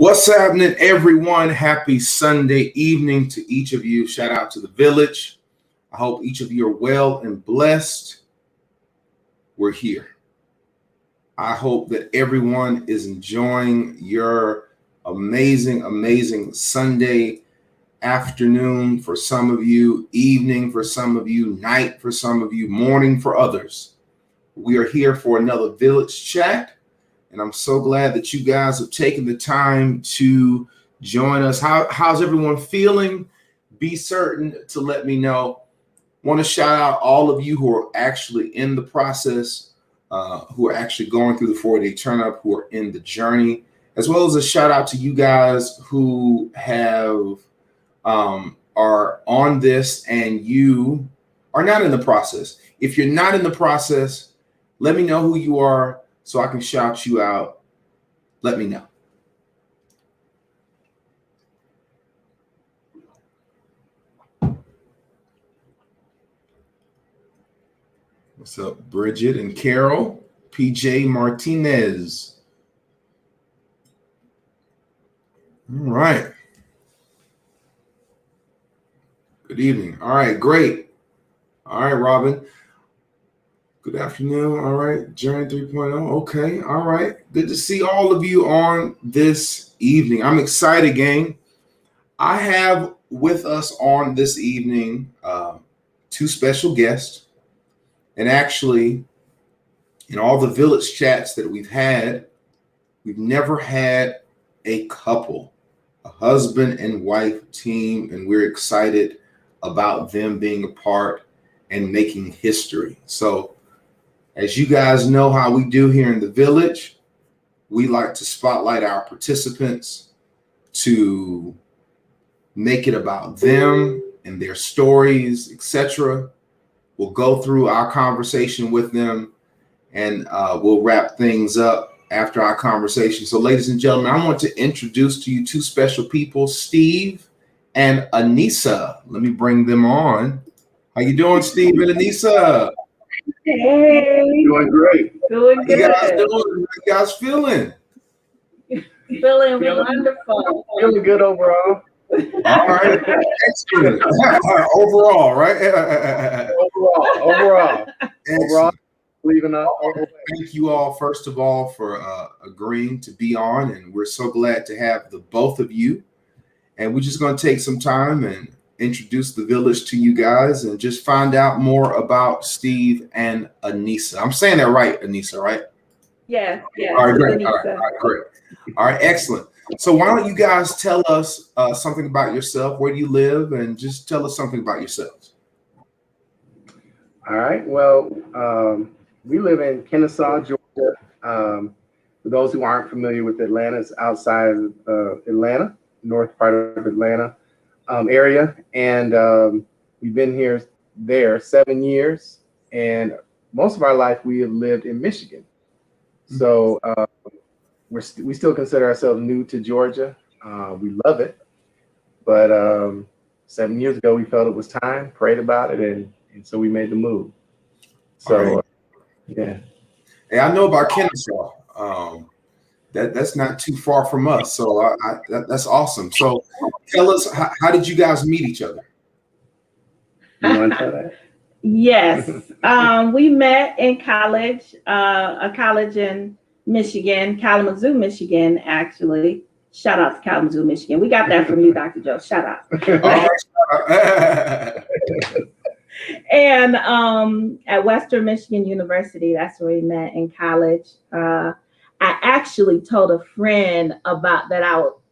What's happening, everyone? Happy Sunday evening to each of you. Shout out to the village. I hope each of you are well and blessed. We're here. I hope that everyone is enjoying your amazing Sunday afternoon for some of you, evening for some of you, night for some of you, morning for others. We are here for another village chat. And I'm so glad that you guys have taken the time to join us. How's everyone feeling? Be certain to let me know. Want to shout out all of you who are actually in the process, who are actually going through the 4-day turn up, who are in the journey, as well as a shout out to you guys who have are on this and you are not in the process. If you're not in the process, let me know who you are, so I can shout you out. Let me know. What's up, Bridget and Carol? PJ Martinez. All right. Good evening. All right, great. All right, Robin. Good afternoon. All right. Journey 3.0. Okay. All right. Good to see all of you on this evening. I'm excited, gang. I have with us on this evening two special guests. And actually, in all the village chats that we've never had a couple, a husband and wife team. And we're excited about them being a part and making history. So, as you guys know how we do here in the village, we like to spotlight our participants to make it about them and their stories, etc. We'll go through our conversation with them and we'll wrap things up after our conversation. So, ladies and gentlemen, I want to introduce to you two special people, Steve and Anissa. Let me bring them on. How you doing, Steve and Anissa? Hey, doing great. Doing good. How you guys doing? How you guys feeling? Feeling wonderful. Feeling good overall. All right. Excellent. Overall, right? Overall. Leaving us. Thank you all, first of all, for agreeing to be on. And we're so glad to have the both of you. And we're just going to take some time and introduce the village to you guys and just find out more about Steve and Anissa. I'm saying that right, Anissa, right? Yes. All right, great. All right, great. All right, excellent. So why don't you guys tell us something about yourself? Where do you live? And just tell us something about yourselves. All right. Well, we live in Kennesaw, Georgia. For those who aren't familiar with Atlanta, it's outside of Atlanta, north part of Atlanta area. And we've been there 7 years. And most of our life, we have lived in Michigan. So we still consider ourselves new to Georgia. We love it. But 7 years ago, we felt it was time, prayed about it, and so we made the move. So, right. Yeah. Hey, I know about Kennesaw. That's not too far from us. So that's awesome. So tell us, how did you guys meet each other? You want to tell that? Yes. We met in college, a college in Michigan, Kalamazoo, Michigan, actually. Shout out to Kalamazoo, Michigan. We got that from you, Dr. Joe. Shout out. And at Western Michigan University, that's where we met in college. I actually told a friend about that.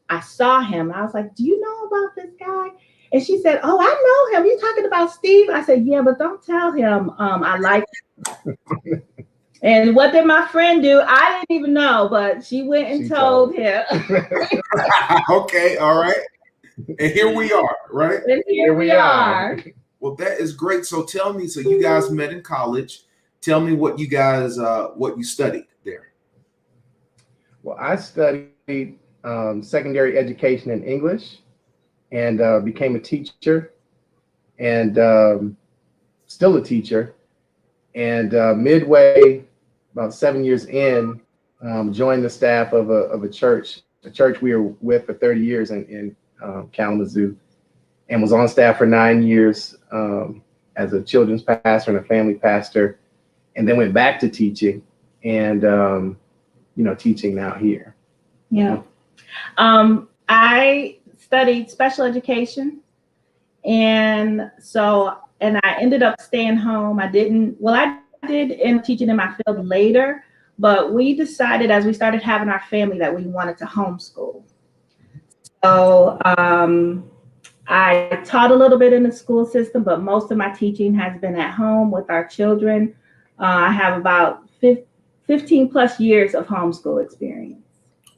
I saw him. I was like, do you know about this guy? And she said, oh, I know him. You talking about Steve? I said, yeah, but don't tell him I like him. And what did my friend do? I didn't even know, but she went and told him. Okay, all right. And here we are, right? And here we are. Well, that is great. So tell me, so you guys met in college. Tell me what you guys, what you studied there. Well, I studied secondary education in English and became a teacher and still a teacher. And midway, about 7 years in, joined the staff of a church a church we were with for 30 years in Kalamazoo, and was on staff for 9 years as a children's pastor and a family pastor, and then went back to teaching and, teaching now here. Yeah. I studied special education. And I ended up staying home. I did end teaching in my field later, but we decided as we started having our family that we wanted to homeschool. So I taught a little bit in the school system, but most of my teaching has been at home with our children. I have about 15 plus years of homeschool experience.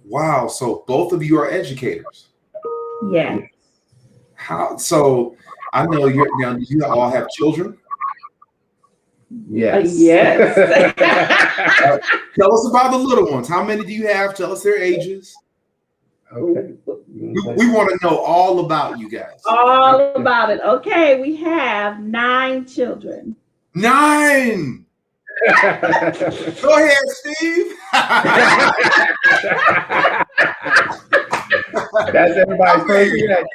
Wow. So both of you are educators. Yeah. So I know you all have children. Yes. Yes. Tell us about the little ones. How many do you have? Tell us their ages. Okay. We want to know all about you guys. All about it. Okay, we have 9 children. 9. Go ahead, Steve. That's everybody's favorite.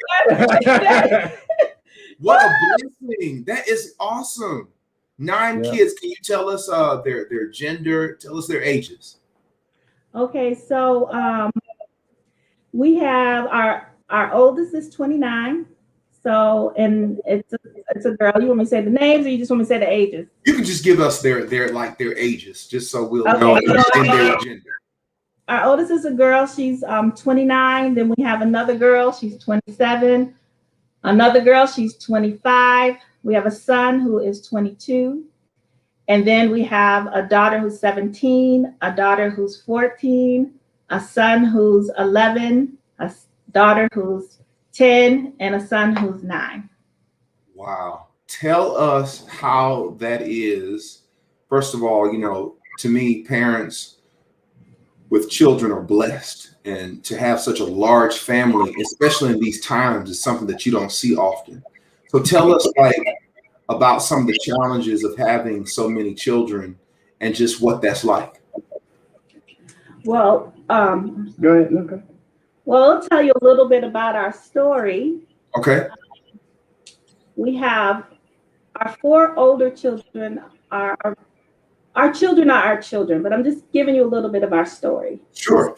What a blessing. That is awesome. 9 kids. Can you tell us their gender? Tell us their ages. Okay, so we have our oldest is 29. So, and it's a girl. You want me to say the names, or you just want me to say the ages? You can just give us their ages, just so we'll know their gender. Our oldest is a girl. She's 29. Then we have another girl. She's 27. Another girl. She's 25. We have a son who is 22. And then we have a daughter who's 17, a daughter who's 14, a son who's 11, a daughter who's 10, and a son who's 9. Wow. Tell us how that is. First of all, to me, parents with children are blessed, and to have such a large family, especially in these times, is something that you don't see often. So tell us about some of the challenges of having so many children and just what that's like. Well, go ahead. Okay. Well, I'll tell you a little bit about our story. Okay. We have our 4 older children. Our children are our children, but I'm just giving you a little bit of our story. Sure.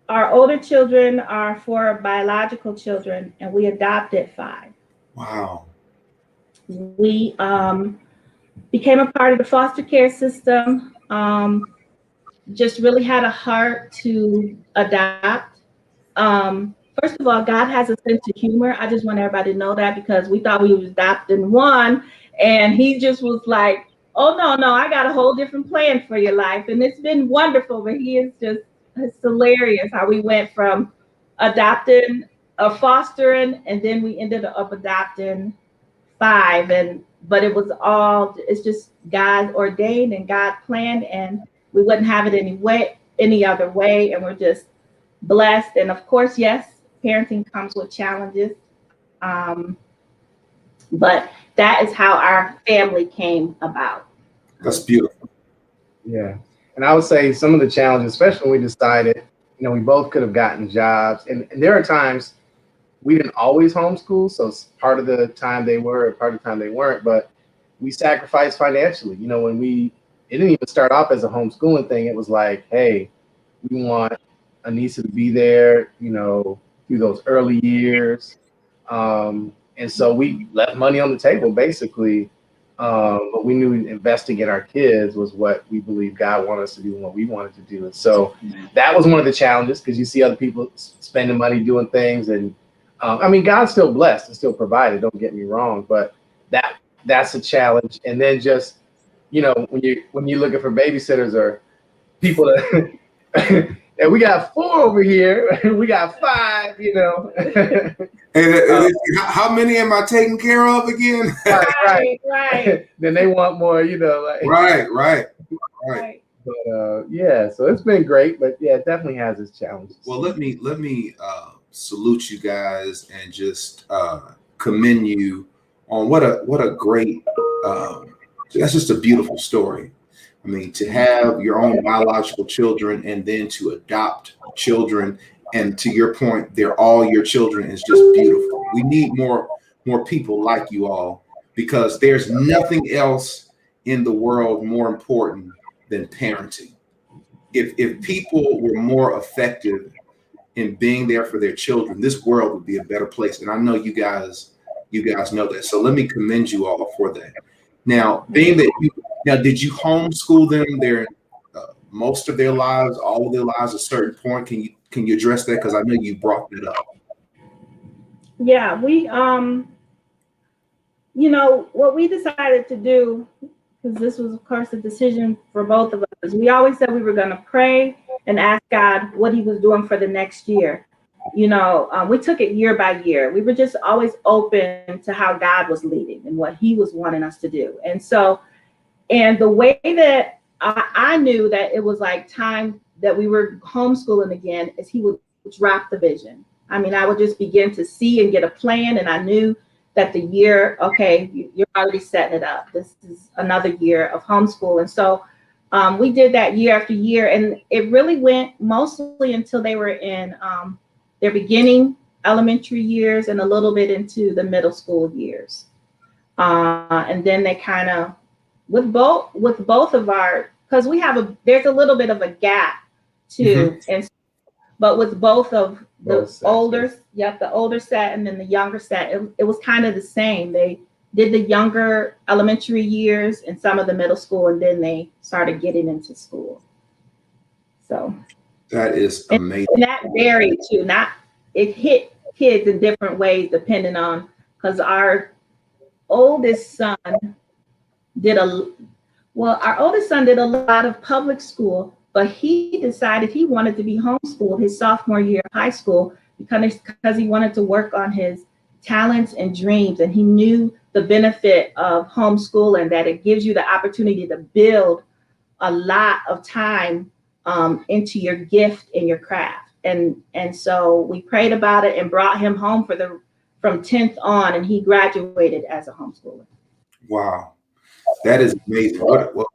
Our older children are 4 biological children, and we adopted 5. Wow. We became a part of the foster care system. Just really had a heart to adopt. First of all, God has a sense of humor. I just want everybody to know that, because we thought we was adopting one, and he just was like, oh, no, I got a whole different plan for your life. And it's been wonderful, but it's hilarious how we went from adopting, fostering, and then we ended up adopting 5. But it's just God ordained and God planned, and we wouldn't have it any other way. And we're just blessed. And of course, yes, parenting comes with challenges. But that is how our family came about. That's beautiful. Yeah. And I would say some of the challenges, especially when we decided, we both could have gotten jobs. And there are times we didn't always homeschool. So part of the time they were, part of the time they weren't, but we sacrificed financially. It didn't even start off as a homeschooling thing. It was like, hey, we want Anissa to be there, through those early years. And so we left money on the table, basically. But we knew investing in our kids was what we believed God wanted us to do and what we wanted to do. And so that was one of the challenges, because you see other people spending money doing things. And God's still blessed and still provided, don't get me wrong, but that's a challenge. And then just, when you're looking for babysitters or people that and we got 4 over here, we got 5, And how many am I taking care of again? Right. Then they want more, Right. But so it's been great, but yeah, it definitely has its challenges. Well, let me salute you guys and just commend you on what a great. That's just a beautiful story. I mean, to have your own biological children and then to adopt children And to your point, they're all your children is just beautiful. We need more people like you all, because there's nothing else in the world more important than parenting. If people were more effective in being there for their children, this world would be a better place. And I know you guys know that. So let me commend you all for that. Now, did you homeschool them their most of their lives, all of their lives, at a certain point? Can you address that? Because I know you brought that up. Yeah, we what we decided to do, because this was of course a decision for both of us, we always said we were going to pray and ask God what he was doing for the next year. We took it year by year. We were just always open to how God was leading and what he was wanting us to do. And the way that I knew that it was like time that we were homeschooling again is he would drop the vision. I mean, I would just begin to see and get a plan. And I knew that the year, okay, you're already setting it up. This is another year of homeschool. And so we did that year after year. And it really went mostly until they were in their beginning elementary years and a little bit into the middle school years. And then they kind of, with both of our, because there's a little bit of a gap too. And but with both of the older set and then the younger set, it was kind of the same. They did the younger elementary years and some of the middle school, and then they started getting into school. So that is amazing. And that varied too. It hit kids in different ways depending on, because our oldest son did a lot of public school, but he decided he wanted to be homeschooled his sophomore year of high school because he wanted to work on his talents and dreams. And he knew the benefit of homeschooling, that it gives you the opportunity to build a lot of time into your gift and your craft. And so we prayed about it and brought him home from 10th on, and he graduated as a homeschooler. Wow. That is amazing. Well,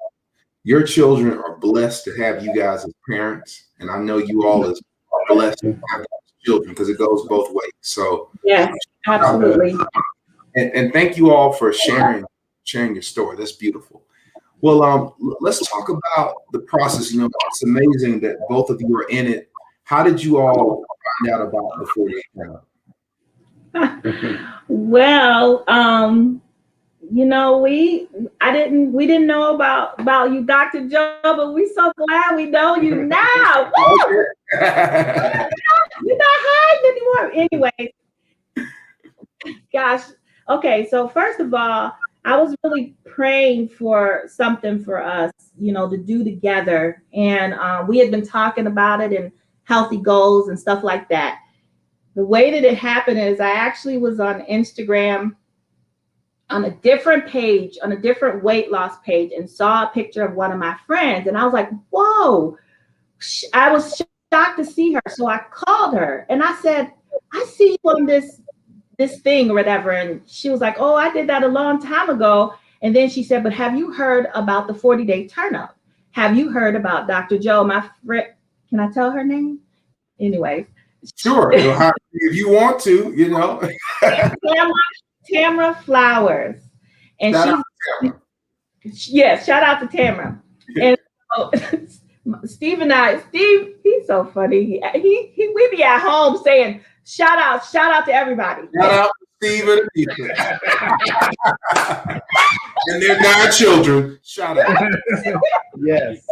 your children are blessed to have you guys as parents, and I know you all are blessed to have children, because it goes both ways. So yeah, absolutely. And thank you all for sharing your story. That's beautiful. Well, let's talk about the process. It's amazing that both of you are in it. How did you all find out about the 48 Club? Well, we didn't know about you, Dr. Joe, but we're so glad we know you now. Woo! You're not hiding anymore. Anyway, gosh. Okay, so first of all, I was really praying for something for us, to do together. And we had been talking about it and healthy goals and stuff like that. The way that it happened is I actually was on Instagram on a different page, on a different weight loss page, and saw a picture of one of my friends. And I was like, whoa, I was shocked to see her. So I called her and I said, I see you on this thing or whatever. And she was like, oh, I did that a long time ago. And then she said, but have you heard about the 40-day turn up? Have you heard about Dr. Joe? My friend, can I tell her name? Anyway. Sure. If you want to, Tamra Flowers. And shout out to Tamra. And so, Steve, he's so funny. We be at home saying, shout out to everybody. Shout out to Steve and Anissa. And their 9 children. Shout out. Yes.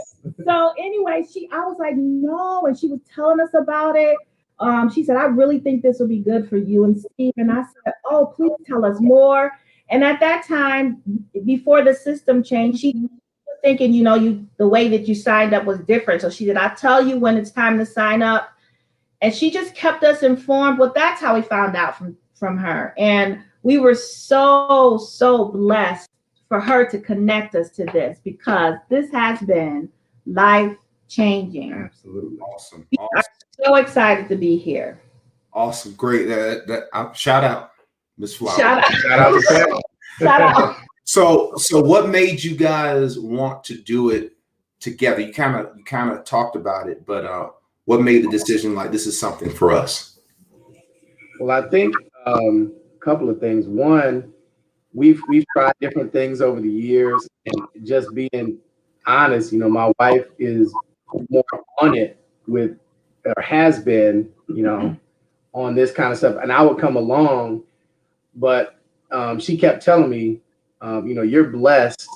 So anyway, I was like, no, and she was telling us about it. She said, I really think this will be good for you and Steve. And I said, oh, please tell us more. And at that time, before the system changed, she was thinking, the way that you signed up was different. So she said, I'll tell you when it's time to sign up. And she just kept us informed. Well, that's how we found out from her. And we were so, so blessed for her to connect us to this, because this has been life-changing. Absolutely. Awesome. So excited to be here. Awesome. Great. Shout out, Ms. Flowers. Shout out. Shout out. So what made you guys want to do it together? You kind of talked about it, but what made the decision like this is something for us? Well, I think a couple of things. One, we've tried different things over the years, and just being honest, my wife is more on it with, or has been, on this kind of stuff. And I would come along, but she kept telling me, you're blessed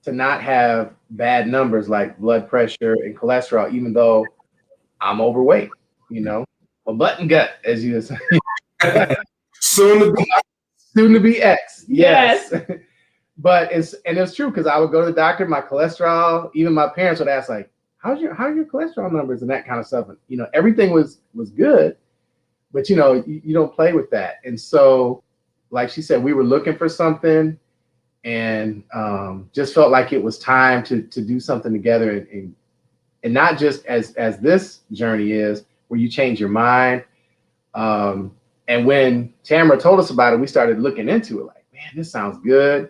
to not have bad numbers like blood pressure and cholesterol, even though I'm overweight, a button gut, as you say. Soon Soon to be X. Yes. Yes. But it's true, because I would go to the doctor, my cholesterol, even my parents would ask, like, how are your cholesterol numbers and that kind of stuff. And, everything was good, but you don't play with that. And so, like she said, we were looking for something, and just felt like it was time to do something together, and not just as this journey is, where you change your mind. And when Tamara told us about it, we started looking into it, like, man, this sounds good.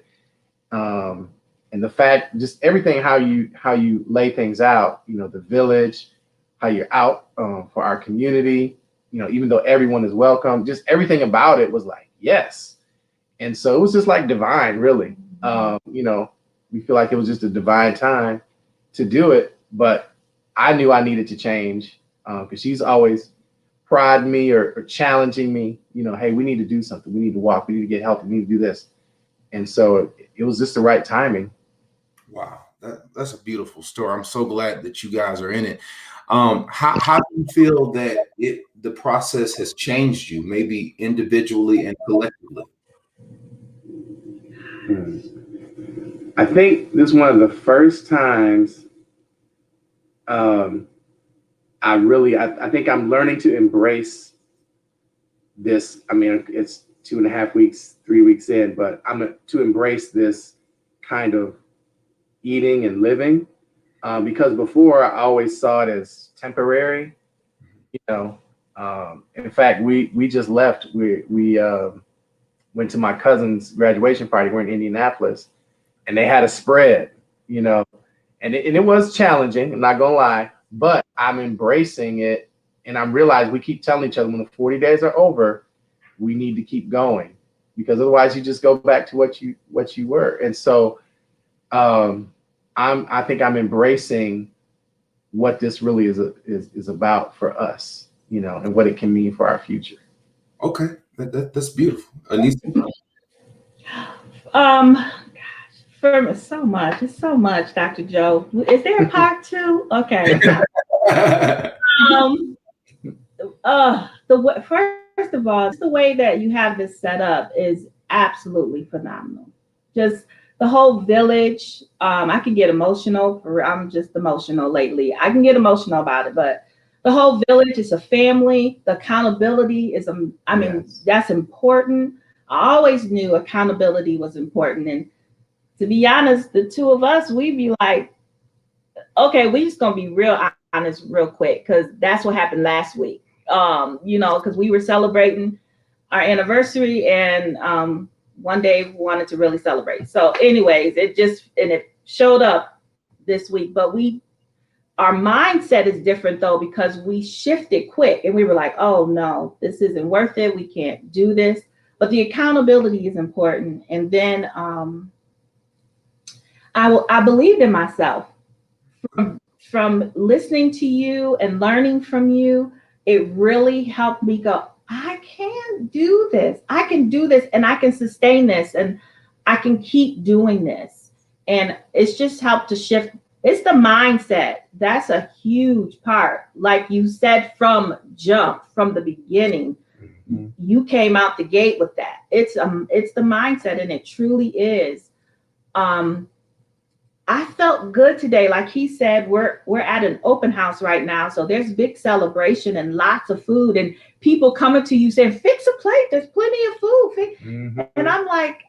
And the fact, just everything, how you lay things out, the village, how you're out for our community, even though everyone is welcome, just everything about it was like, yes. And so it was just like divine, really. We feel like it was just a divine time to do it, but I knew I needed to change, because she's always prodding me or challenging me, hey, we need to do something. We need to walk. We need to get healthy. We need to do this. And so it was just the right timing. Wow, that's a beautiful story. I'm so glad that you guys are in it. How do you feel that the process has changed you, maybe individually and collectively? I think this is one of the first times I think I'm learning to embrace this. I mean, it's 2.5 weeks, 3 weeks in, but I'm to embrace this kind of eating and living, because before I always saw it as temporary. In fact, we just left. We went to my cousin's graduation party. We're in Indianapolis, and they had a spread, and it was challenging. I'm not gonna lie, but I'm embracing it, and I'm realizing we keep telling each other, when the 40 days are over, we need to keep going, because otherwise you just go back to what you were. And so I think I'm embracing what this really is about for us, and what it can mean for our future. Okay, that's beautiful. Anissa? Gosh, for so much. It's so much, Dr. Joe. Is there a part two? Okay. First of all, the way that you have this set up is absolutely phenomenal. Just the whole village. I can get emotional. I'm just emotional lately. I can get emotional about it, but the whole village is a family. The accountability is, Yes. that's important. I always knew accountability was important. And to be honest, the two of us, we'd be like, okay, we just gonna be real honest real quick, because that's what happened last week. Because we were celebrating our anniversary, and one day we wanted to really celebrate. So anyways, it showed up this week, but our mindset is different though, because we shifted quick and we were like, oh no, this isn't worth it. We can't do this. But the accountability is important. And then I believed in myself. From listening to you and learning from you, it really helped me go, I can do this. I can do this, and I can sustain this, and I can keep doing this. And it's just helped to shift. It's the mindset. That's a huge part. Like you said, from the beginning, you came out the gate with that. It's the mindset, and it truly is. I felt good today. Like he said, we're at an open house right now. So there's big celebration and lots of food, and people coming to you saying, fix a plate. There's plenty of food. Mm-hmm. And I'm like,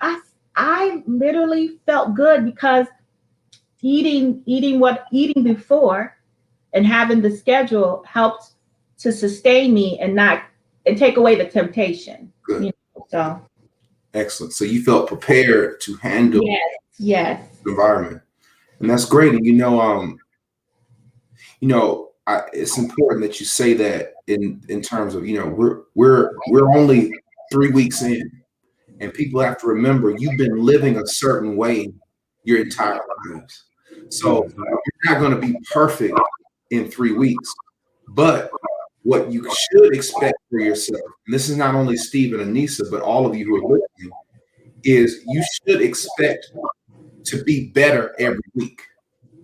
I literally felt good, because eating before and having the schedule helped to sustain me and take away the temptation. Good. So Excellent. So you felt prepared to handle yes the environment. And that's great. And it's important that you say that in terms of, we're only 3 weeks in, and people have to remember you've been living a certain way your entire lives. So you're not going to be perfect in 3 weeks, but what you should expect for yourself, and this is not only Steve and Anissa, but all of you who are listening, is you should expect to be better every week.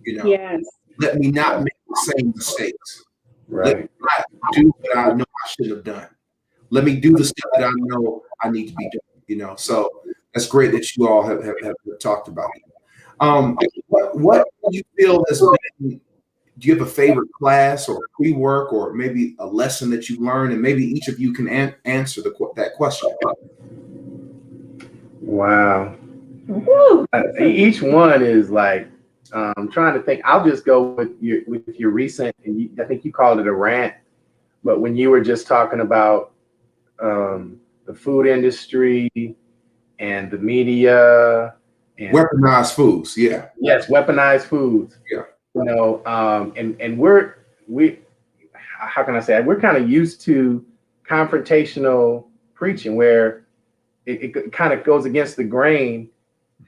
Yes. Let me not make the same mistakes. Right. Let me not do what I know I should have done. Let me do the stuff that I know I need to be doing. So that's great that you all have talked about it. What do you feel has been? Do you have a favorite class or pre-work or maybe a lesson that you learned, and maybe each of you can answer that question? Wow. Each one is like, I'm trying to think. I'll just go with your recent, and I think you called it a rant, but when you were just talking about the food industry and the media and Weaponized foods, yeah. Yes, weaponized foods. Yeah. And we how can I say it? We're kind of used to confrontational preaching where it kind of goes against the grain,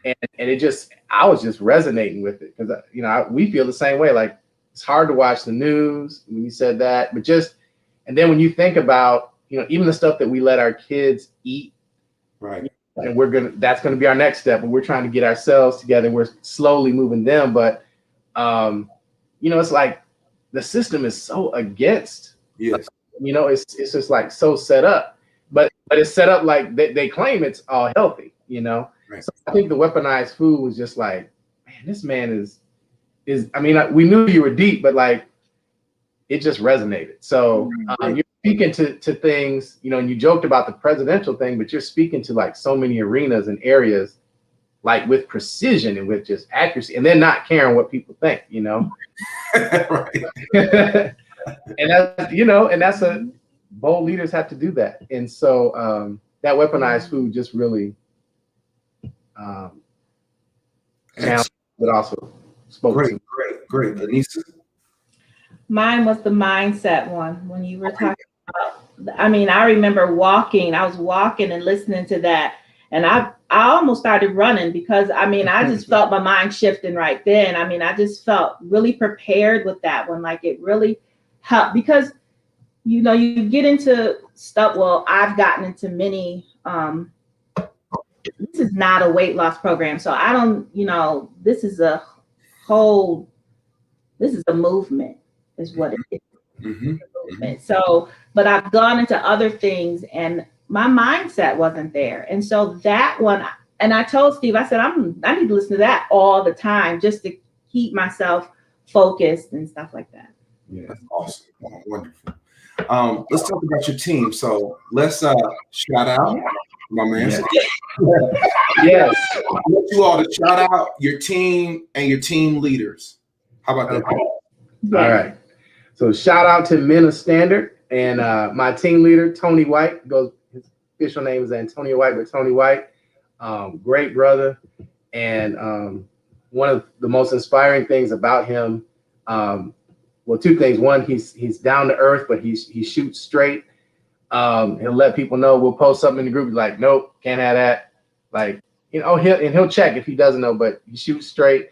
and I was just resonating with it because we feel the same way. Like, it's hard to watch the news when you said that, but and then when you think about even the stuff that we let our kids eat, right? And that's gonna be our next step, and we're trying to get ourselves together. We're slowly moving them, but it's like the system is so against. Yes. It's just like so set up, but it's set up like they claim it's all healthy. Right. So I think the weaponized food was just like, man, this man is. I mean, we knew you were deep, but like, it just resonated. So you're speaking to things, and you joked about the presidential thing, but you're speaking to like so many arenas and areas, like with precision and with just accuracy, and then not caring what people think, Right. and that's bold leaders have to do that. And so that weaponized food just really challenged, but also spoke to. Great. Anissa? Mine was the mindset one when you were talking about. I mean, I remember I was walking and listening to that, and I almost started running because I just felt my mind shifting right then. I just felt really prepared with that one. Like, it really helped because you get into stuff. Well, I've gotten into many. This is not a weight loss program, so I don't. This is a movement. Is what it is. Mm-hmm. So, but I've gone into other things and my mindset wasn't there. And so that one, and I told Steve, I said, I need to listen to that all the time just to keep myself focused and stuff like that. Yeah, that's awesome. Wonderful. Let's talk about your team. So let's shout out my man. Yes. I want you all to shout out your team and your team leaders. How about that? Yes. All right. So shout out to Men of Standard and my team leader, Tony White. His official name is Antonio White, but Tony White, great brother. And one of the most inspiring things about him, well, two things. One, he's down to earth, but he shoots straight. He'll let people know. We'll post something in the group. He's like, nope, can't have that. Like, he'll check if he doesn't know, but he shoots straight.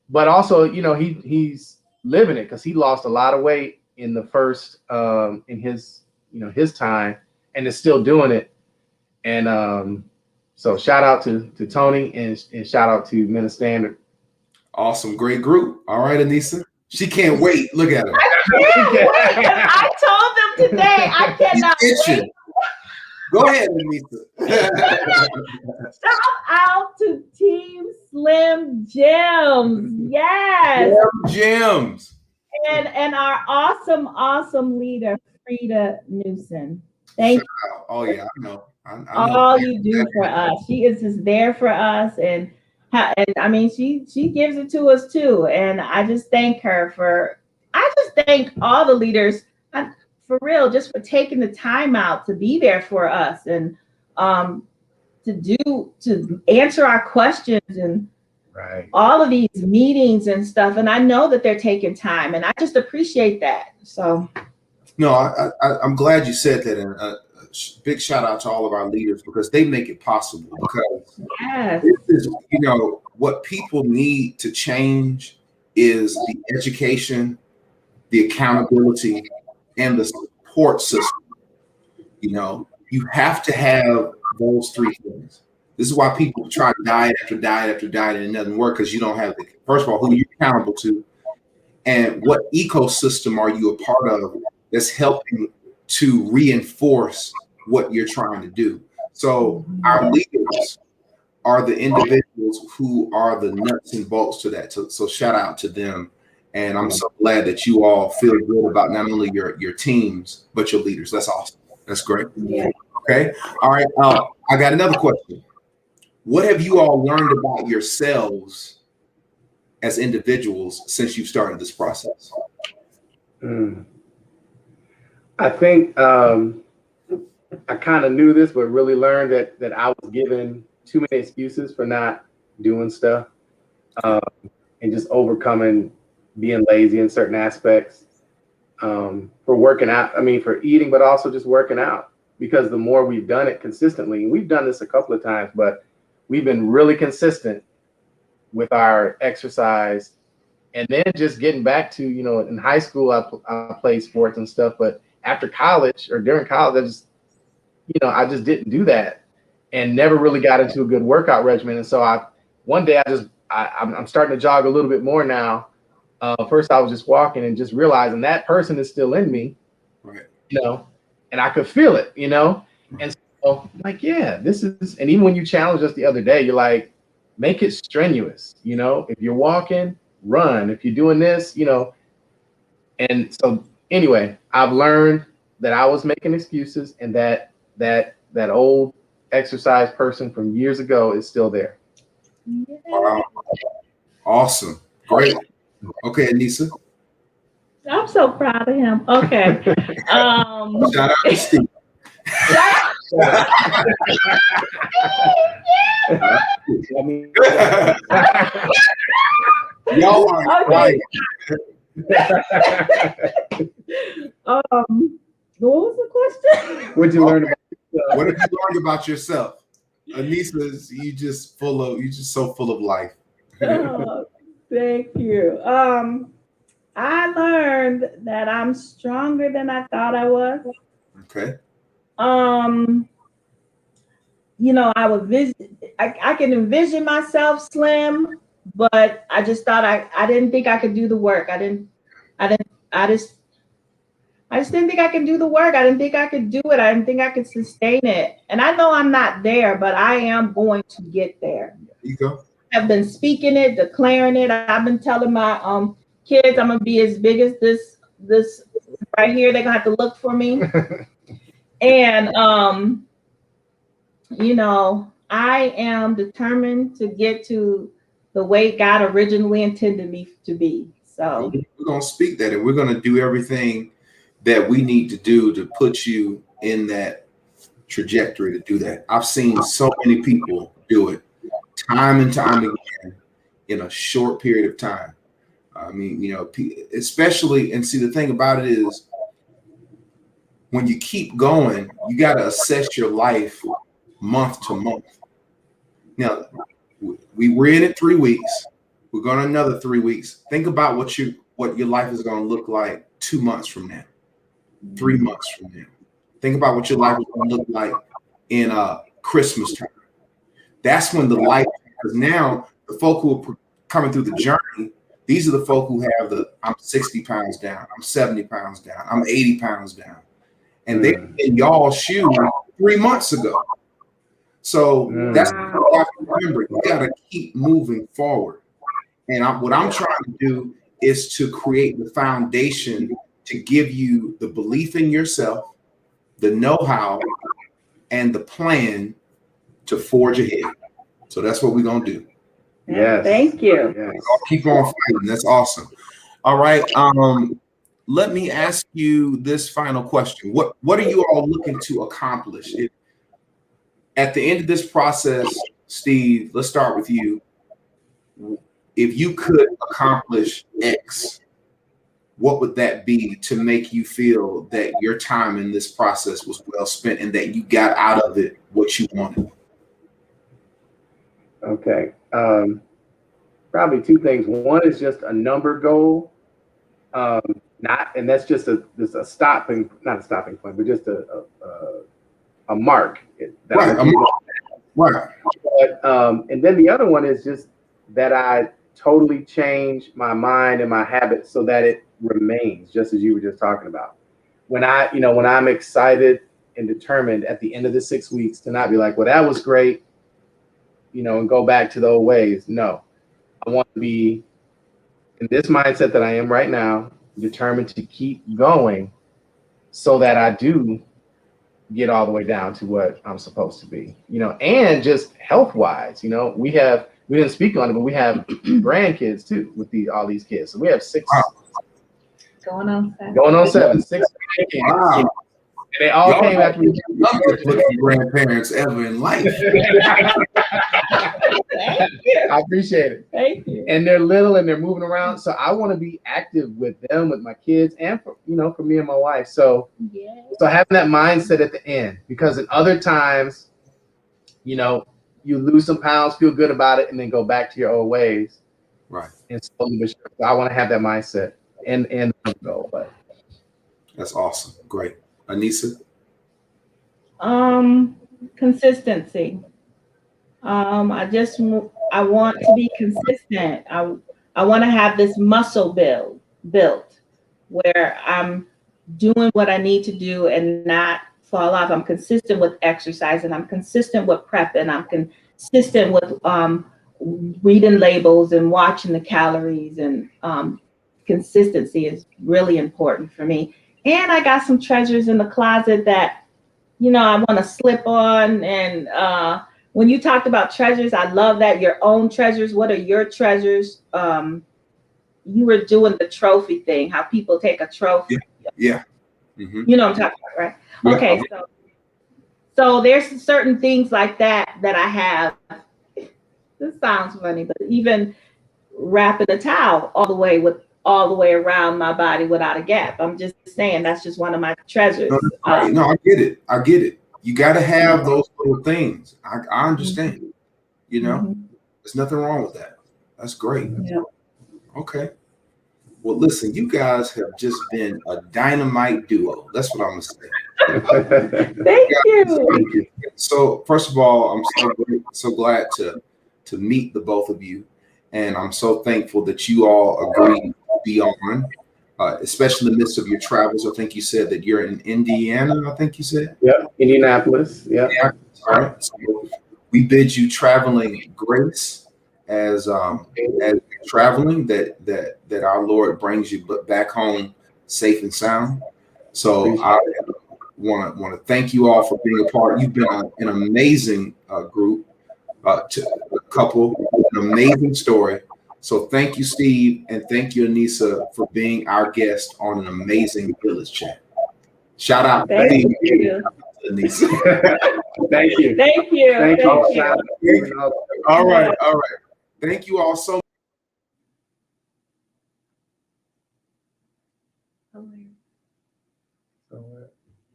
But also, he's living it because he lost a lot of weight in the first in his time, and is still doing it. And so shout out to Tony and shout out to Men of Standard. Awesome, great group. All right, Anissa, she can't wait. Look at her. I told them today I cannot wait. Go ahead, Anissa. Shout out to Team Slim Jims. Yes. Jims. And our awesome leader, Frida Newsom. Thank you. Oh yeah, I know. I know. All you do for us. She is just there for us, and she gives it to us too. And I just thank her I just thank all the leaders for real, just for taking the time out to be there for us and to answer our questions. And Right. all of these meetings and stuff. And I know that they're taking time, and I just appreciate that. So No, I'm glad you said that, and big shout out to all of our leaders because they make it possible. Because yes, this is, what people need to change is the education, the accountability, and the support system. You have to have those three things. This is why people try diet after diet after diet and it doesn't work because you don't have first of all, who you're accountable to and what ecosystem are you a part of that's helping to reinforce what you're trying to do. So our leaders are the individuals who are the nuts and bolts to that. So shout out to them. And I'm so glad that you all feel good about not only your teams, but your leaders. That's awesome. That's great. yeah. Okay. All right. I got another question. What have you all learned about yourselves as individuals since you've started this process? I think I kind of knew this, but really learned that I was given too many excuses for not doing stuff and just overcoming being lazy in certain aspects for working out. I mean, for eating, but also just working out, because the more we've done it consistently, and we've done this a couple of times, but we've been really consistent with our exercise. And then just getting back to, in high school, I played sports and stuff, but after college or during college, I just didn't do that and never really got into a good workout regimen. And so one day I'm starting to jog a little bit more now. First I was just walking and just realizing that person is still in me, right. And I could feel it, and so I'm like, yeah, this is, and even when you challenged us the other day, you're like, make it strenuous, if you're walking, run, if you're doing this, and so anyway, I've learned that I was making excuses and that old exercise person from years ago is still there. Wow. Awesome. Great. Okay, Anissa. I'm so proud of him. Okay. Shout out to Steve. Y'all are right. What was the question? What'd you learn about yourself? What have you learned about yourself? Anissa, you just so full of life. Oh, thank you. I learned that I'm stronger than I thought I was. Okay. I would I can envision myself slim, but I just thought I didn't think I could do the work. I just didn't think I could do the work. I didn't think I could do it. I didn't think I could sustain it. And I know I'm not there, but I am going to get there. There you go. I've been speaking it, declaring it. I've been telling my kids I'm gonna be as big as this right here. They're gonna have to look for me. And I am determined to get to the weight God originally intended me to be. So we're gonna speak that, and we're gonna do everything that we need to do to put you in that trajectory to do that. I've seen so many people do it time and time again in a short period of time. I mean, especially, and see, the thing about it is when you keep going, you got to assess your life month to month. Now, we're in it 3 weeks. We're going another 3 weeks. Think about what your life is going to look like 2 months from now, 3 months from now. Think about what your life is going to look like in Christmas time. That's when the life, because now the folk who are coming through the journey, these are the folk who have I'm 60 pounds down, I'm 70 pounds down, I'm 80 pounds down. And they're in y'all's shoes 3 months ago. So that's what you have to remember. You got to keep moving forward. And what I'm trying to do is to create the foundation to give you the belief in yourself, the know-how, and the plan to forge ahead. So that's what we're going to do. Yes. Thank you. Yes. I'll keep on fighting. That's awesome. All right. Let me ask you this final question. What are you all looking to accomplish? At the end of this process, Steve, let's start with you. if you could accomplish X, what would that be to make you feel that your time in this process was well spent and that you got out of it what you wanted? Okay. Probably two things. One is just a number goal. And that's just a stopping, not a stopping point, but just a mark. Right. Right. But, and then the other one is just that I totally change my mind and my habits so that it remains, just as you were just talking about. When I'm excited and determined at the end of the 6 weeks to not be like, well, that was great, and go back to the old ways. No, I want to be in this mindset that I am right now, determined to keep going so that I do get all the way down to what I'm supposed to be, and just health wise, we didn't speak on it, but we have grandkids too with all these kids. So we have 6. Wow. Going on 7, 6 grandkids. Wow. And they all Y'all came after me. Looking grandparents ever in life. I appreciate it. Thank you. And they're little and they're moving around. So I want to be active with them, with my kids, and for me and my wife. So having that mindset at the end, because in other times, you lose some pounds, feel good about it, and then go back to your old ways. Right. And slowly but surely, I want to have that mindset and go. But that's awesome. Great. Anissa? Consistency. I want to be consistent. I want to have this muscle built where I'm doing what I need to do and not fall off. I'm consistent with exercise, and I'm consistent with prep, and I'm consistent with reading labels and watching the calories, and consistency is really important for me. And I got some treasures in the closet that, I want to slip on. And when you talked about treasures, I love that. Your own treasures. What are your treasures? You were doing the trophy thing, how people take a trophy. Yeah. Mm-hmm. You know what I'm talking about, right? Yeah. Okay. So there's certain things like that I have. This sounds funny, but even wrapping a towel all the way around my body without a gap. I'm just saying that's just one of my treasures. No, I get it. You got to have those little things. I understand. There's nothing wrong with that. That's great. Yeah. Okay. Well, listen, you guys have just been a dynamite duo. That's what I'm gonna say. Thank you. So, first of all, I'm so glad to meet the both of you, and I'm so thankful that you all agreed to be on, especially in the midst of your travels. I think you said that you're in Indiana. I think you said. Yeah, Indianapolis. Yeah. All right. So we bid you traveling grace as traveling, that our Lord brings you back home safe and sound. So I want to thank you all for being a part. You've been an amazing group, couple, an amazing story. So thank you, Steve, and thank you, Anissa, for being our guest on an amazing Village Chat. Shout out, Thank you, Anissa. Thank you. Thank you. Thank you. All right. Thank you all so much.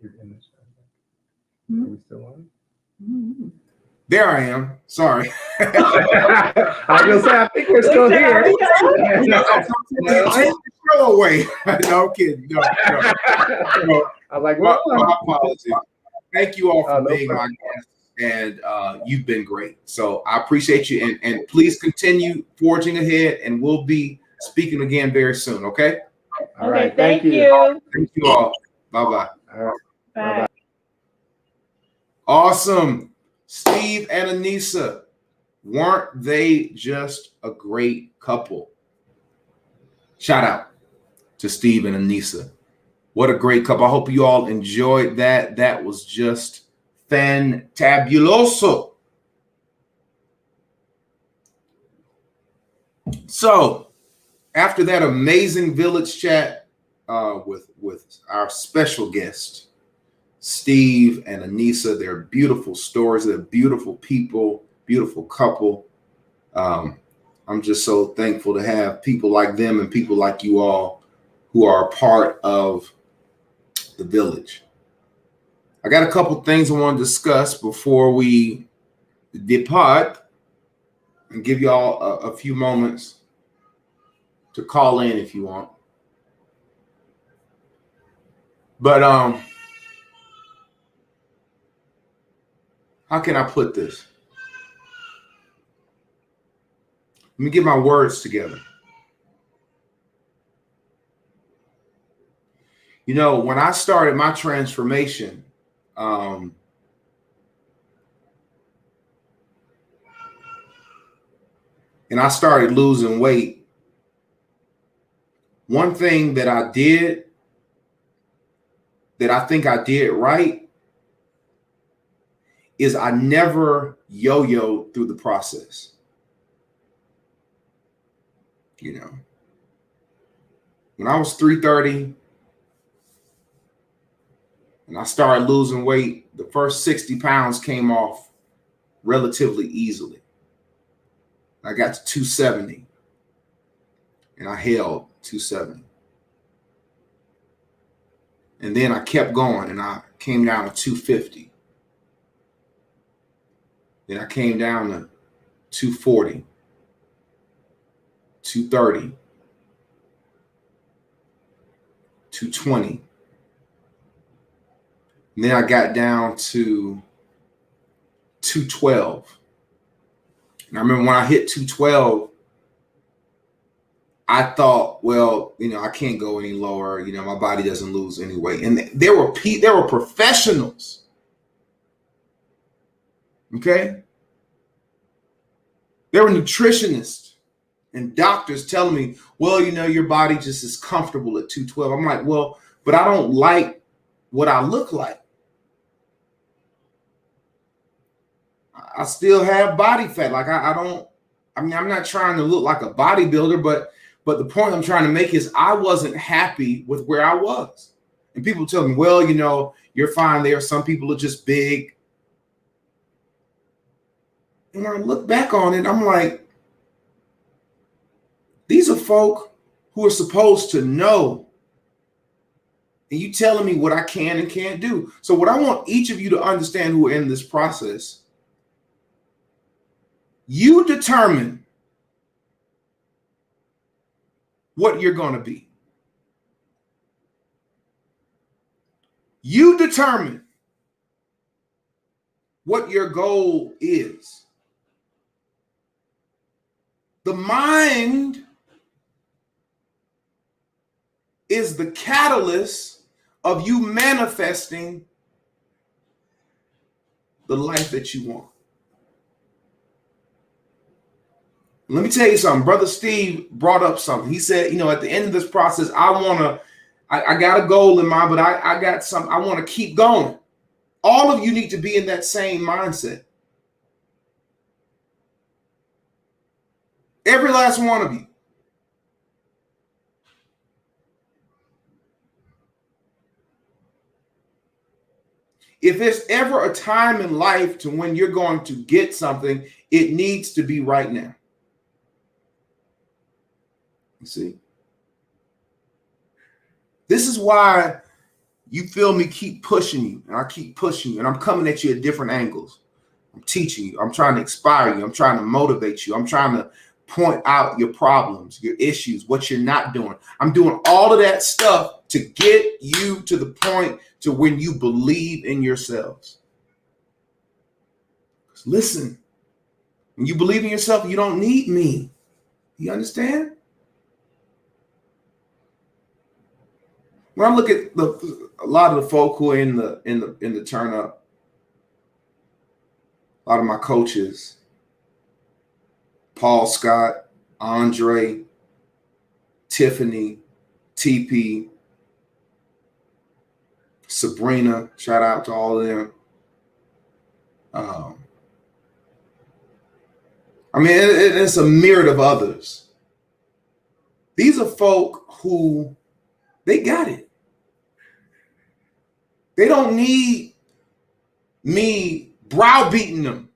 You're in the show. Are we still on? Mm-hmm. There I am. Sorry. I was gonna say, I think we're still here. Throw away. No, I'm kidding. No. I was like, my apologies. Thank you all for being my guest, and you've been great. So I appreciate you, and please continue forging ahead, and we'll be speaking again very soon. Okay. All right. Okay. Thank you. Thank you all. Bye-bye. All right. Bye. Awesome. Steve and Anissa, weren't they just a great couple? Shout out to Steve and Anissa. What a great couple. I hope you all enjoyed that. That was just fantabuloso. So after that amazing Village Chat with our special guest, Steve and Anissa, they're beautiful stories. They're beautiful people, beautiful couple. I'm I'm just so thankful to have people like them and people like you all who are a part of the village. I got a couple things I want to discuss before we depart and give y'all a few moments to call in if you want. But how can I put this? Let me get my words together. You know, when I started my transformation, and I started losing weight, one thing that I did that I think I did right is I never yo-yoed through the process. You know, when I was 330 and I started losing weight, the first 60 pounds came off relatively easily. I got to 270 and I held 270. And then I kept going and I came down to 250. Then I came down to 240, 230, 220. And then I got down to 212. And I remember when I hit 212, I thought, well, you know, I can't go any lower. You know, my body doesn't lose any weight. And there were professionals. Okay. There were nutritionists and doctors telling me, well, you know, your body just is comfortable at 212. I'm like, well, but I don't like what I look like. I still have body fat. Like I'm not trying to look like a bodybuilder, but the point I'm trying to make is I wasn't happy with where I was. And people tell me, well, you know, you're fine there. Some people are just big. And when I look back on it, I'm like, these are folk who are supposed to know. And you telling me what I can and can't do. So what I want each of you to understand who are in this process, you determine what you're going to be. You determine what your goal is. The mind is the catalyst of you manifesting the life that you want. Let me tell you something. Brother Steve brought up something. He said, you know, at the end of this process, I got a goal in mind, but I got something. I want to keep going. All of you need to be in that same mindset. Every last one of you. If there's ever a time in life to when you're going to get something, it needs to be right now. You see? This is why you feel me keep pushing you, and I keep pushing you, and I'm coming at you at different angles. I'm teaching you. I'm trying to inspire you. I'm trying to motivate you. I'm trying to point out your problems, your issues, what you're not doing. I'm doing all of that stuff to get you to the point to when you believe in yourselves. Listen, when you believe in yourself, you don't need me. You understand? When I look at a lot of the folk who are in the turn up, a lot of my coaches, Paul Scott, Andre, Tiffany, TP, Sabrina, shout out to all of them. I mean, it's a myriad of others. These are folk who, they got it. They don't need me browbeating them.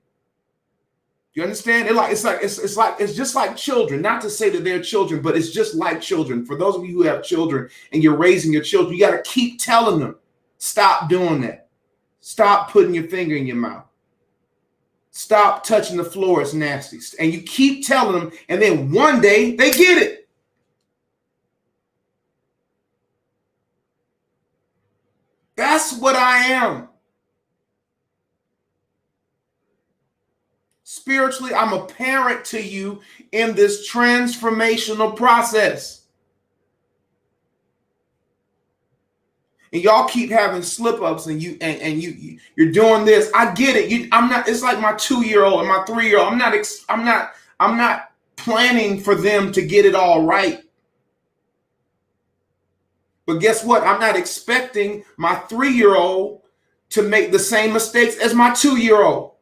You understand? It's just like children. Not to say that they're children, but it's just like children. For those of you who have children and you're raising your children, you got to keep telling them, stop doing that. Stop putting your finger in your mouth. Stop touching the floor. It's nasty. And you keep telling them, and then one day they get it. That's what I am. Spiritually, I'm a parent to you in this transformational process. And y'all keep having slip-ups and you're doing this. I get it. I'm not, it's like my 2-year-old and my 3-year-old. I'm not planning for them to get it all right. But guess what? I'm not expecting my 3-year-old to make the same mistakes as my 2-year-old.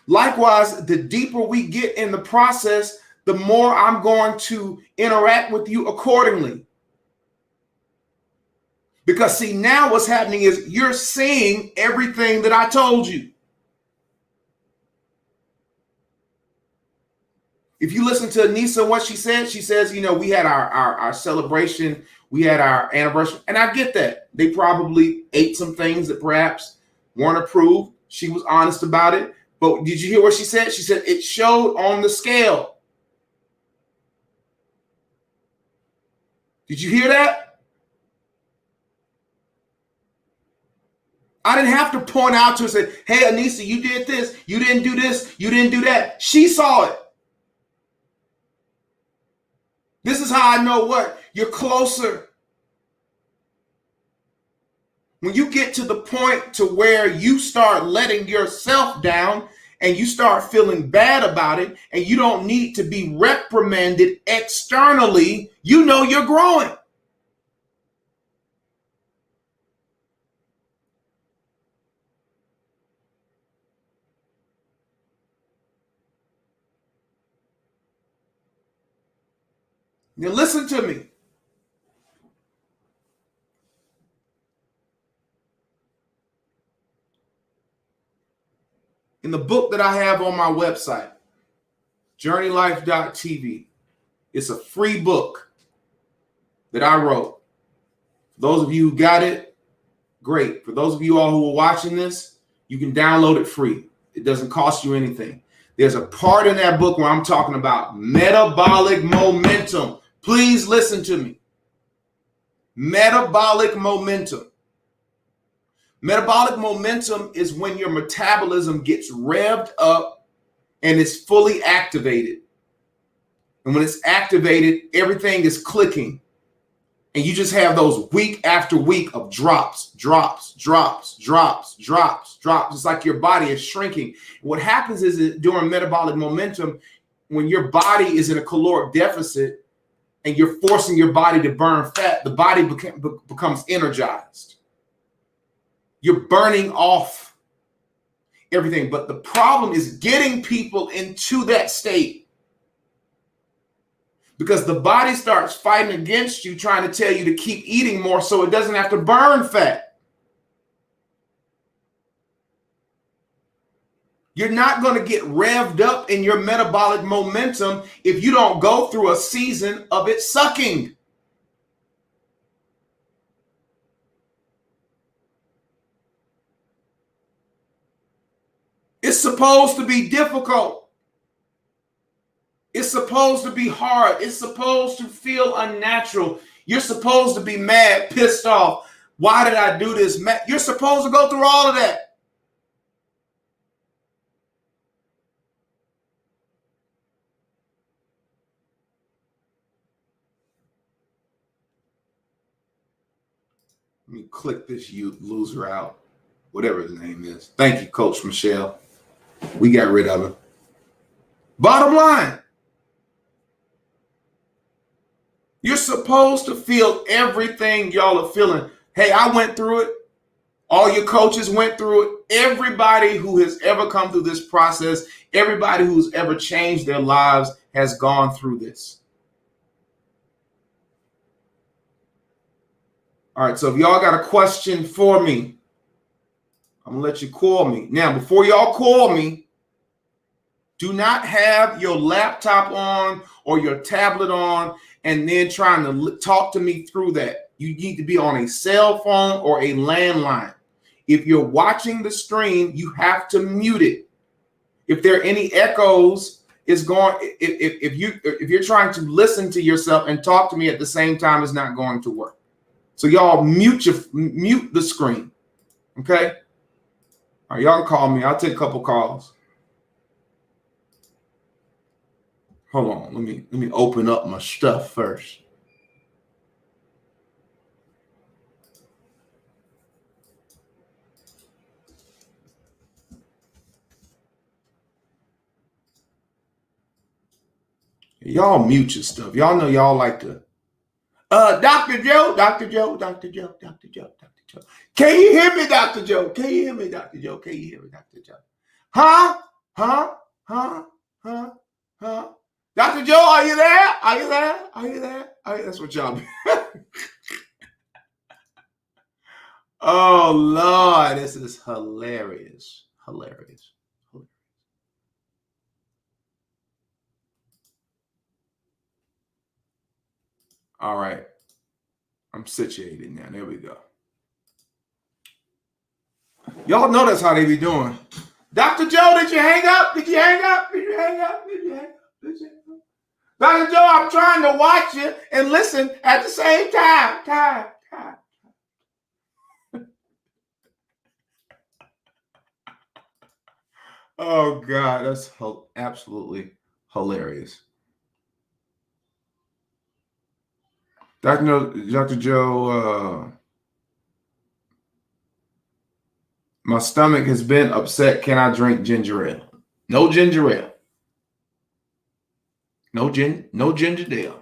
Likewise, the deeper we get in the process, the more I'm going to interact with you accordingly. Because see, now what's happening is you're seeing everything that I told you. If you listen to Anissa, what she says, you know, we had our celebration, we had our anniversary, and I get that. They probably ate some things that perhaps weren't approved. She was honest about it. But did you hear what she said? She said it showed on the scale. Did you hear that? I didn't have to point out to her and say, hey, Anissa, you did this. You didn't do this. You didn't do that. She saw it. This is how I know what? You're closer. When you get to the point to where you start letting yourself down and you start feeling bad about it and you don't need to be reprimanded externally, you know you're growing. Now listen to me. In the book that I have on my website, journeylife.tv, it's a free book that I wrote. For those of you who got it, great. For those of you all who are watching this, you can download it free. It doesn't cost you anything. There's a part in that book where I'm talking about metabolic momentum. Please listen to me. Metabolic momentum. Metabolic momentum is when your metabolism gets revved up and it's fully activated. And when it's activated, everything is clicking. And you just have those week after week of drops. It's like your body is shrinking. What happens is that during metabolic momentum, when your body is in a caloric deficit and you're forcing your body to burn fat, the body becomes energized. You're burning off everything. But the problem is getting people into that state. Because the body starts fighting against you, trying to tell you to keep eating more so it doesn't have to burn fat. You're not going to get revved up in your metabolic momentum if you don't go through a season of it sucking. It's supposed to be difficult. It's supposed to be hard. It's supposed to feel unnatural. You're supposed to be mad, pissed off. Why did I do this? You're supposed to go through all of that. Let me click this loser out, whatever his name is. Thank you, Coach Michelle. We got rid of him. Bottom line, you're supposed to feel everything y'all are feeling. Hey, I went through it. All your coaches went through it. Everybody who has ever come through this process, everybody who's ever changed their lives has gone through this. All right, so if y'all got a question for me, I'm gonna let you call me. Now, before y'all call me, do not have your laptop on or your tablet on and then trying to talk to me through that. You need to be on a cell phone or a landline. If you're watching the stream, you have to mute it. If there are any echoes, it's going. If you're trying to listen to yourself and talk to me at the same time, it's not going to work. So y'all mute the screen. Okay. All right, y'all can call me. I'll take a couple calls. Hold on. Let me open up my stuff first. Y'all mute your stuff. Y'all know y'all like to. Dr. Joe. Can you hear me, Dr. Joe? Can you hear me, Dr. Joe? Can you hear me, Dr. Joe? Huh? Dr. Joe, are you there? Are you there? Are you there? That's what y'all be. Oh, Lord, this is hilarious. Hilarious. All right. I'm situated now. There we go. Y'all know that's how they be doing. Dr. Joe, did you hang up? Did you hang up? Did you hang up? Did you hang up? Did you hang up? Dr. Joe, I'm trying to watch you and listen at the same time. Oh, God, that's absolutely hilarious. Dr. Joe, my stomach has been upset. Can I drink ginger ale? No ginger ale. No ginger ale.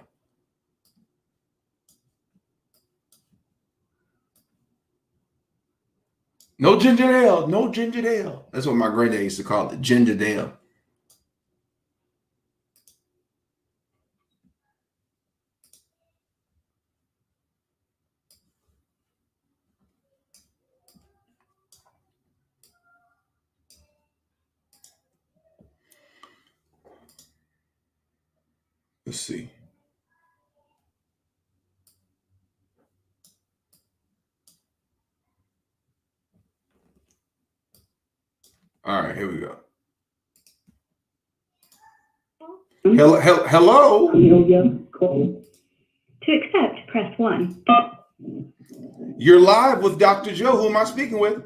No ginger ale. No ginger ale. That's what my granddad used to call it, ginger ale. Let's see. All right, here we go. Hello. To accept, press 1. You're live with Dr. Joe. Who am I speaking with?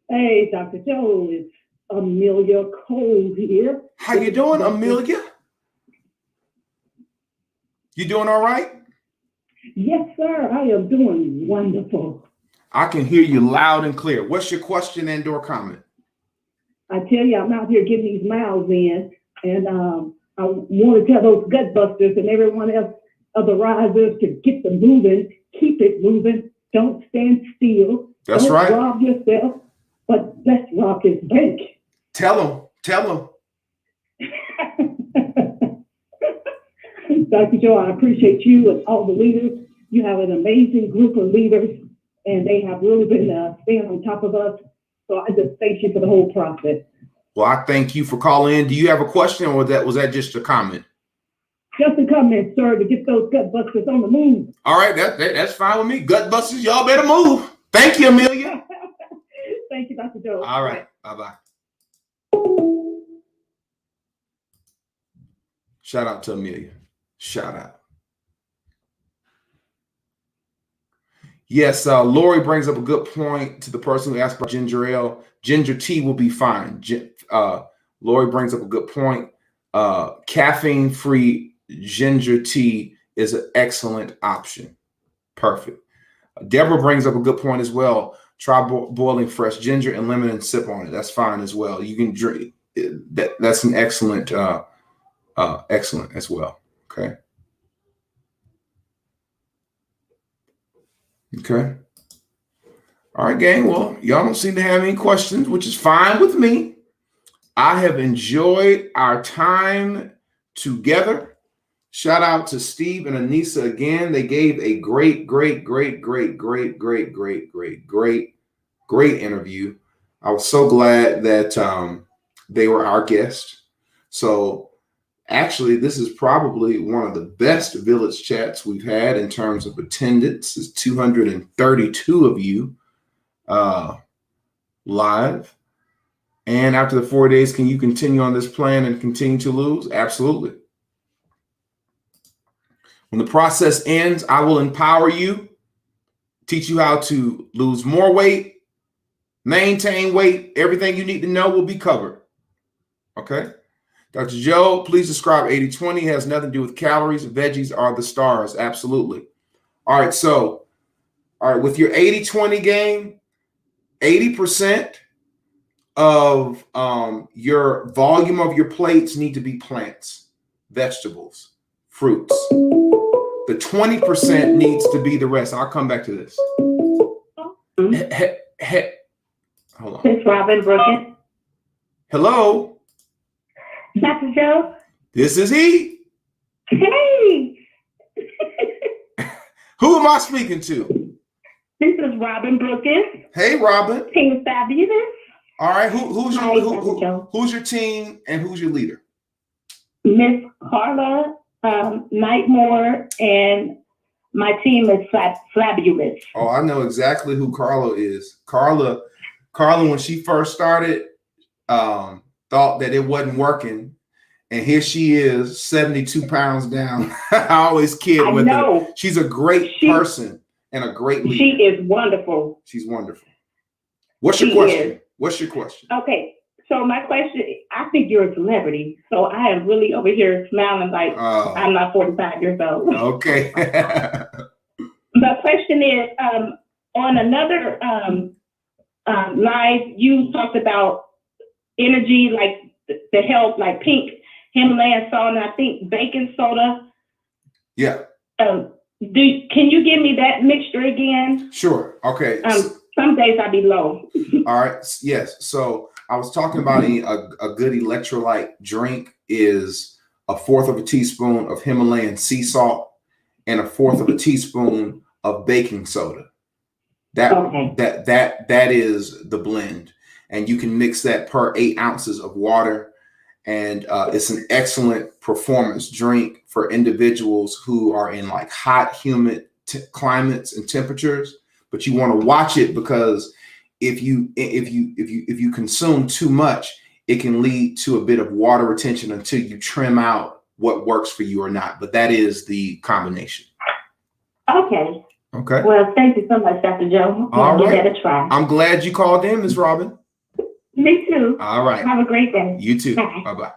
Hey, Dr. Joe, it's Amelia Cole here. How you doing, Amelia? You doing all right? Yes, sir. I am doing wonderful. I can hear you loud and clear. What's your question and/or comment? I tell you, I'm out here getting these miles in, and I want to tell those gut busters and everyone else of the risers to get them moving, keep it moving, don't stand still. That's don't right. Rob yourself, but let's rob his bank. Tell them. Dr. Joe, I appreciate you and all the leaders. You have an amazing group of leaders, and they have really been staying on top of us. So I just thank you for the whole process. Well, I thank you for calling in. Do you have a question, or was that just a comment? Just a comment, sir, to get those gut busters on the move. All right, that's fine with me. Gut busters, y'all better move. Thank you, Amelia. Thank you, Dr. Joe. All right, bye-bye. Shout out to Amelia. Shout out. Yes, Lori brings up a good point to the person who asked about ginger ale. Ginger tea will be fine. Lori brings up a good point. Caffeine-free ginger tea is an excellent option. Perfect. Deborah brings up a good point as well. Try boiling fresh ginger and lemon and sip on it. That's fine as well. You can drink that's an excellent as well. Okay. All right, gang. Well, y'all don't seem to have any questions, which is fine with me. I have enjoyed our time together. Shout out to Steve and Anissa again. They gave a great Great interview. I was so glad that they were our guest. So actually, this is probably one of the best village chats we've had in terms of attendance. It's 232 of you live. And after the 4 days, can you continue on this plan and continue to lose? Absolutely. When the process ends, I will empower you, teach you how to lose more weight, maintain weight. Everything you need to know will be covered. Okay. Dr. Joe, please describe 80-20. It has nothing to do with calories. Veggies are the stars. Absolutely. All right. So, with your 80-20 game, 80% of your volume of your plates need to be plants, vegetables, fruits. The 20% needs to be the rest. I'll come back to this. Hold on. This is Robin Brookins. Hello. Dr. Joe. This is he. Hey. Who am I speaking to? This is Robin Brookins. Hey, Robin. Team Fabulous. All right. Who's your team and who's your leader? Miss Carla Knightmore, and my team is Fabulous. Oh, I know exactly who Carla is. Carla, when she first started, thought that it wasn't working. And here she is, 72 pounds down. I always kid with her. She's a great person and a great leader. She is wonderful. She's wonderful. What's your question? What's your question? Okay. So my question, I think you're a celebrity. So I am really over here smiling like I'm not 45 years old. Okay. My question is, on another live, you talked about energy, like the health, like pink Himalayan salt, and I think baking soda. Yeah. Can you give me that mixture again? Sure. Okay. Some days I be low. All right. Yes. So I was talking about a good electrolyte drink is 1/4 of a teaspoon of Himalayan sea salt and 1/4 of a teaspoon of baking soda. That is the blend, and you can mix that per 8 ounces of water. And it's an excellent performance drink for individuals who are in like hot, humid climates and temperatures. But you want to watch it because if you consume too much, it can lead to a bit of water retention until you trim out what works for you or not. But that is the combination. Okay. Okay. Well, thank you so much, Dr. Joe. All right. Give that a try. I'm glad you called in, Ms. Robin. Me too. All right. Have a great day. You too. Bye. Bye-bye.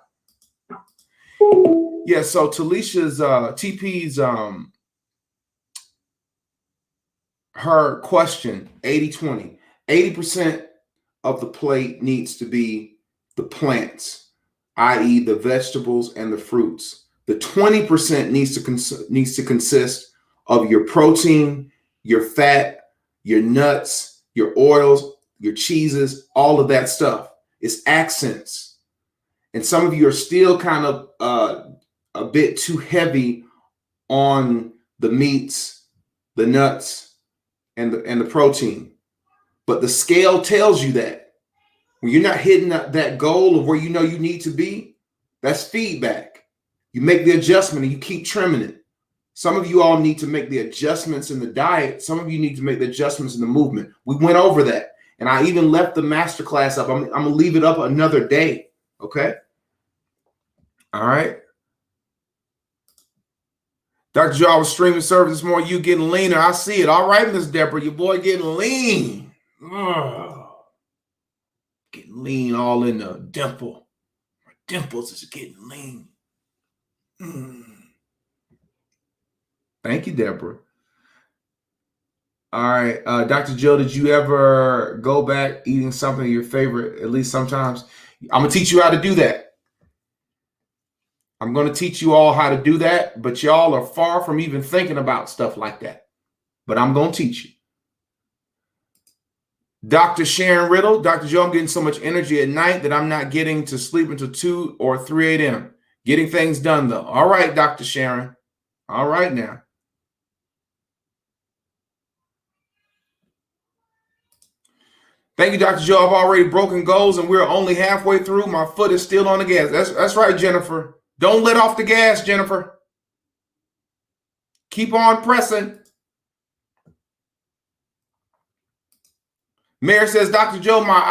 Yeah, so Talisha's TP's her question, 80-20. 80% of the plate needs to be the plants, i.e. the vegetables and the fruits. The 20% needs to consist of your protein, your fat, your nuts, your oils, your cheeses, all of that stuff. It's accents. And some of you are still kind of a bit too heavy on the meats, the nuts, and the protein. But the scale tells you that. When you're not hitting that goal of where you know you need to be, that's feedback. You make the adjustment and you keep trimming it. Some of you all need to make the adjustments in the diet. Some of you need to make the adjustments in the movement. We went over that. And I even left the masterclass up. I'm going to leave it up another day. Okay? All right. Dr. Joe, I was streaming service this morning. You getting leaner. I see it. All right, Miss Deborah, your boy getting lean. Getting lean all in the dimple. My dimples is getting lean. Thank you, Deborah. All right. Dr. Joe, did you ever go back eating something your favorite, at least sometimes? I'm going to teach you how to do that. I'm going to teach you all how to do that, but y'all are far from even thinking about stuff like that. But I'm going to teach you. Dr. Sharon Riddle, Dr. Joe, I'm getting so much energy at night that I'm not getting to sleep until 2 or 3 a.m. Getting things done, though. All right, Dr. Sharon. All right now. Thank you, Dr. Joe. I've already broken goals and we're only halfway through. My foot is still on the gas. That's right, Jennifer. Don't let off the gas, Jennifer. Keep on pressing. Mary says, Dr. Joe, my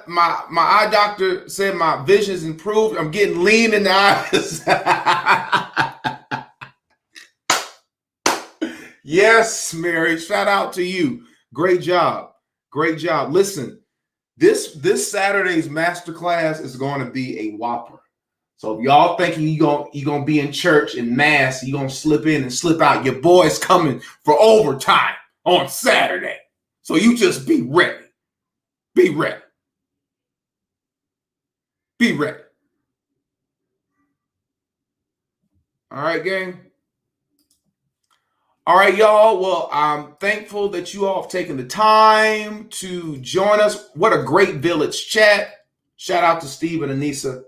eye doctor said my vision's improved. I'm getting lean in the eyes. Yes, Mary. Shout out to you. Great job. Great job. Listen, this Saturday's masterclass is going to be a whopper. So if y'all thinking you're gonna be in church in mass, you're gonna slip in and slip out, your boy's coming for overtime on Saturday. So you just be ready. Be ready. Be ready. All right, gang. All right, y'all. Well, I'm thankful that you all have taken the time to join us. What a great village chat. Shout out to Steve and Anissa.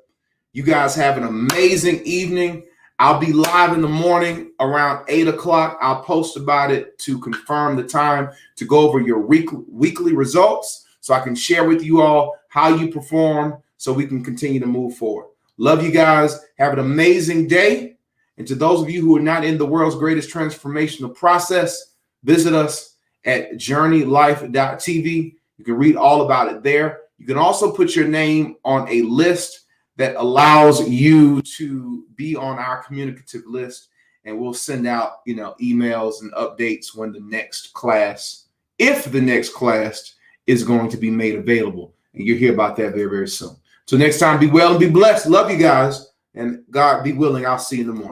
You guys have an amazing evening. I'll be live in the morning around 8 o'clock. I'll post about it to confirm the time to go over your weekly results so I can share with you all how you perform so we can continue to move forward. Love you guys. Have an amazing day. And to those of you who are not in the world's greatest transformational process, visit us at journeylife.tv. You can read all about it there. You can also put your name on a list that allows you to be on our communicative list, and we'll send out, emails and updates when the next class, if the next class is going to be made available. And you'll hear about that very, very soon. So next time, be well and be blessed. Love you guys. And God be willing, I'll see you in the morning.